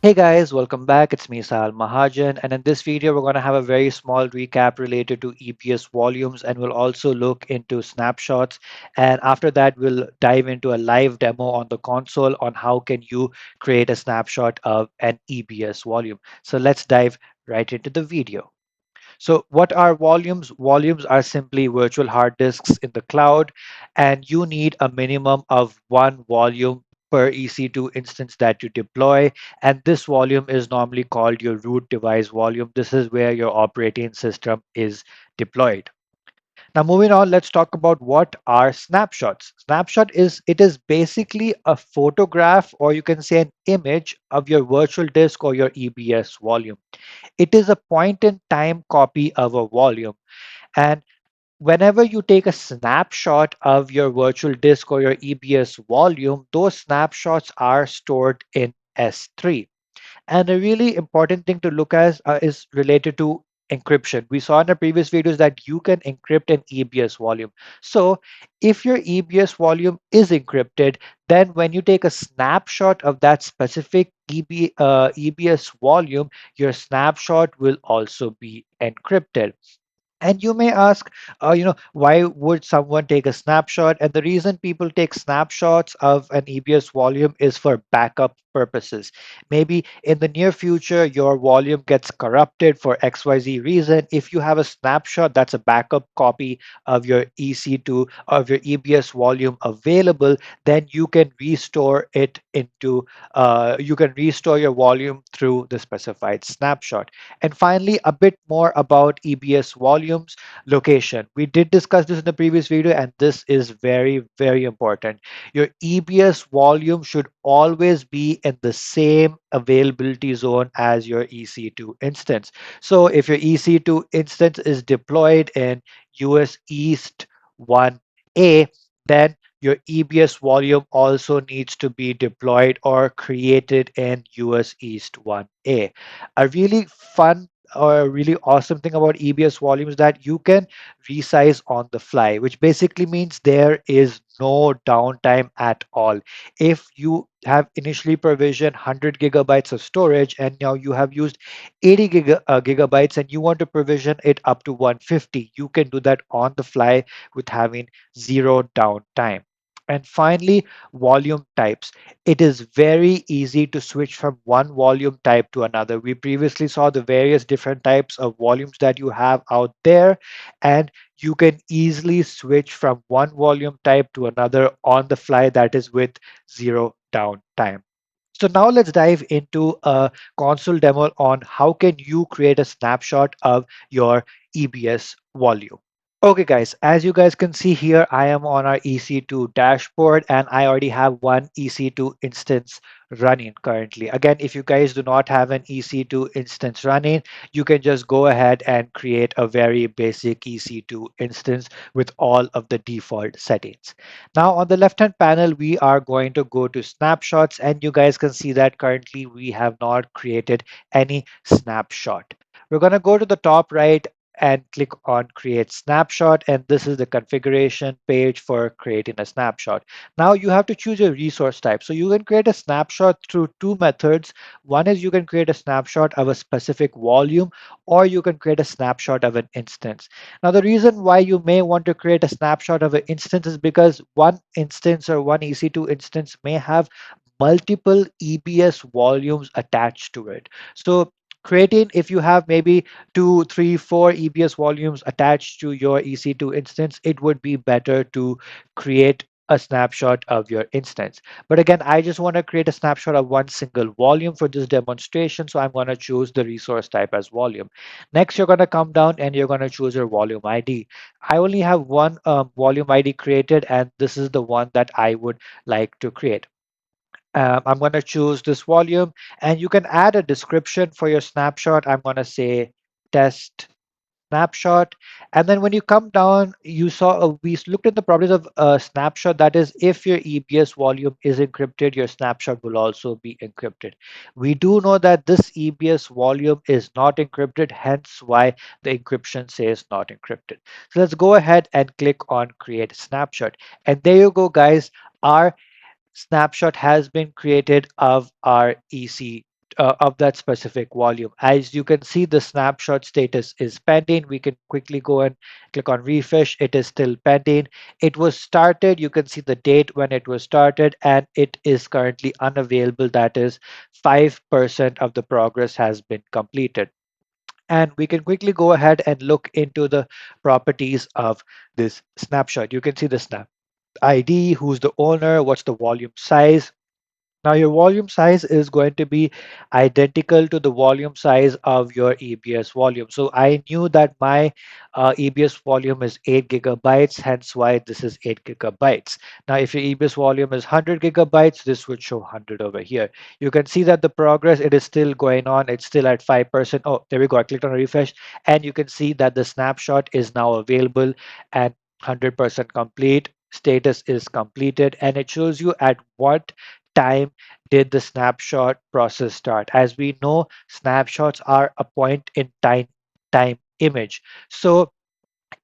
Hey guys, welcome back. It's me, Sal Mahajan, and in this video, we're going to have a very small recap related to EBS volumes, and we'll also look into snapshots. And after that, we'll dive into a live demo on the console on how can you create a snapshot of an EBS volume. So let's dive right into the video. So what are volumes? Volumes are simply virtual hard disks in the cloud, and you need a minimum of one volume per EC2 instance that you deploy. And this volume is normally called your root device volume. This is where your operating system is deployed. Now moving on, let's talk about what are snapshots. Snapshot is basically a photograph, or you can say an image of your virtual disk or your EBS volume. It is a point in time copy of a volume. And whenever you take a snapshot of your virtual disk or your EBS volume, those snapshots are stored in S3. And a really important thing to look at is related to encryption. We saw in the previous videos that you can encrypt an EBS volume. So if your EBS volume is encrypted, then when you take a snapshot of that specific EBS volume, your snapshot will also be encrypted. And you may ask, why would someone take a snapshot? And the reason people take snapshots of an EBS volume is for backup purposes. Maybe in the near future, your volume gets corrupted for XYZ reason. If you have a snapshot, that's a backup copy of your EC2 of your EBS volume available, then you can restore your volume through the specified snapshot. And finally, a bit more about EBS volumes location. We did discuss this in the previous video, and this is very, very important. Your EBS volume should always be in the same availability zone as your EC2 instance. So if your EC2 instance is deployed in US East 1A, then your EBS volume also needs to be deployed or created in US East 1A. A really fun or a really awesome thing about EBS volume is that you can resize on the fly, which basically means there is no downtime at all. If you have initially provisioned 100 gigabytes of storage and now you have used 80 gigabytes and you want to provision it up to 150, you can do that on the fly with having zero downtime. And finally, volume types. It is very easy to switch from one volume type to another. We previously saw the various different types of volumes that you have out there, and you can easily switch from one volume type to another on the fly, that is with zero downtime. So now let's dive into a console demo on how can you create a snapshot of your EBS volume. Okay, guys, as you guys can see here, I am on our EC2 dashboard and I already have one EC2 instance running currently. Again, if you guys do not have an EC2 instance running, you can just go ahead and create a very basic EC2 instance with all of the default settings. Now, on the left-hand panel, we are going to go to snapshots, and you guys can see that currently we have not created any snapshot. We're going to go to the top right and click on create snapshot, and this is the configuration page for creating a snapshot. Now you have to choose your resource type. So you can create a snapshot through two methods. One is you can create a snapshot of a specific volume, or you can create a snapshot of an instance. Now the reason why you may want to create a snapshot of an instance is because one instance or one EC2 instance may have multiple EBS volumes attached to it. So creating, if you have maybe two, three, four EBS volumes attached to your EC2 instance, it would be better to create a snapshot of your instance. But again, I just want to create a snapshot of one single volume for this demonstration. So I'm going to choose the resource type as volume. Next, you're going to come down and you're going to choose your volume ID. I only have one volume ID created, and this is the one that I would like to create. I'm going to choose this volume, and you can add a description for your snapshot. I'm going to say test snapshot. And then when you come down, you saw we looked at the properties of a snapshot. That is, if your EBS volume is encrypted, your snapshot will also be encrypted. We do know that this EBS volume is not encrypted, hence why the encryption says not encrypted. So let's go ahead and click on create snapshot. And there you go, guys. Our snapshot has been created of our EC of that specific volume. As you can see, the snapshot status is pending. We can quickly go and click on refresh. It is still pending. It was started. You can see the date when it was started, and it is currently unavailable. That is 5% of the progress has been completed. And we can quickly go ahead and look into the properties of this snapshot. You can see the snap ID, who's the owner, what's the volume size. Now, your volume size is going to be identical to the volume size of your EBS volume. So I knew that my EBS volume is 8 gigabytes, hence why this is 8 gigabytes. Now, if your EBS volume is 100 gigabytes, this would show 100 over here. You can see that the progress, it is still going on. It's still at 5%. Oh, there we go. I clicked on refresh, and you can see that the snapshot is now available and 100% complete. Status is completed, and it shows you at what time did the snapshot process start. As we know, snapshots are a point in time image. So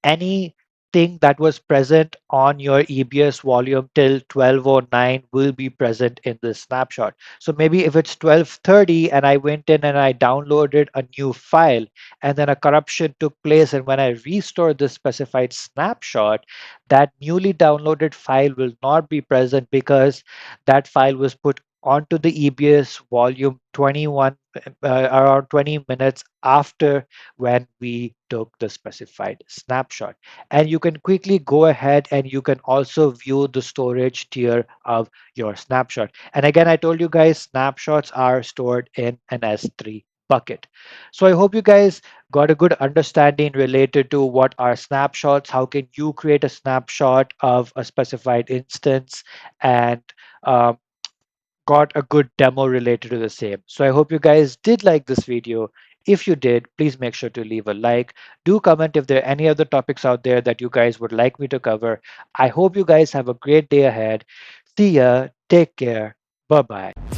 anything that was present on your EBS volume till 12:09 will be present in this snapshot. So maybe if it's 12:30 and I went in and I downloaded a new file and then a corruption took place, and when I restore this specified snapshot, that newly downloaded file will not be present because that file was put onto the EBS volume 21 around 20 minutes after when we took the specified snapshot. And you can quickly go ahead and you can also view the storage tier of your snapshot. And again, I told you guys, snapshots are stored in an S3 bucket. So I hope you guys got a good understanding related to what are snapshots, how can you create a snapshot of a specified instance, and um, got a good demo related to the same. So I hope you guys did like this video. If you did, please make sure to leave a like. Do comment if there are any other topics out there that you guys would like me to cover. I hope you guys have a great day ahead. See ya. Take care. Bye bye.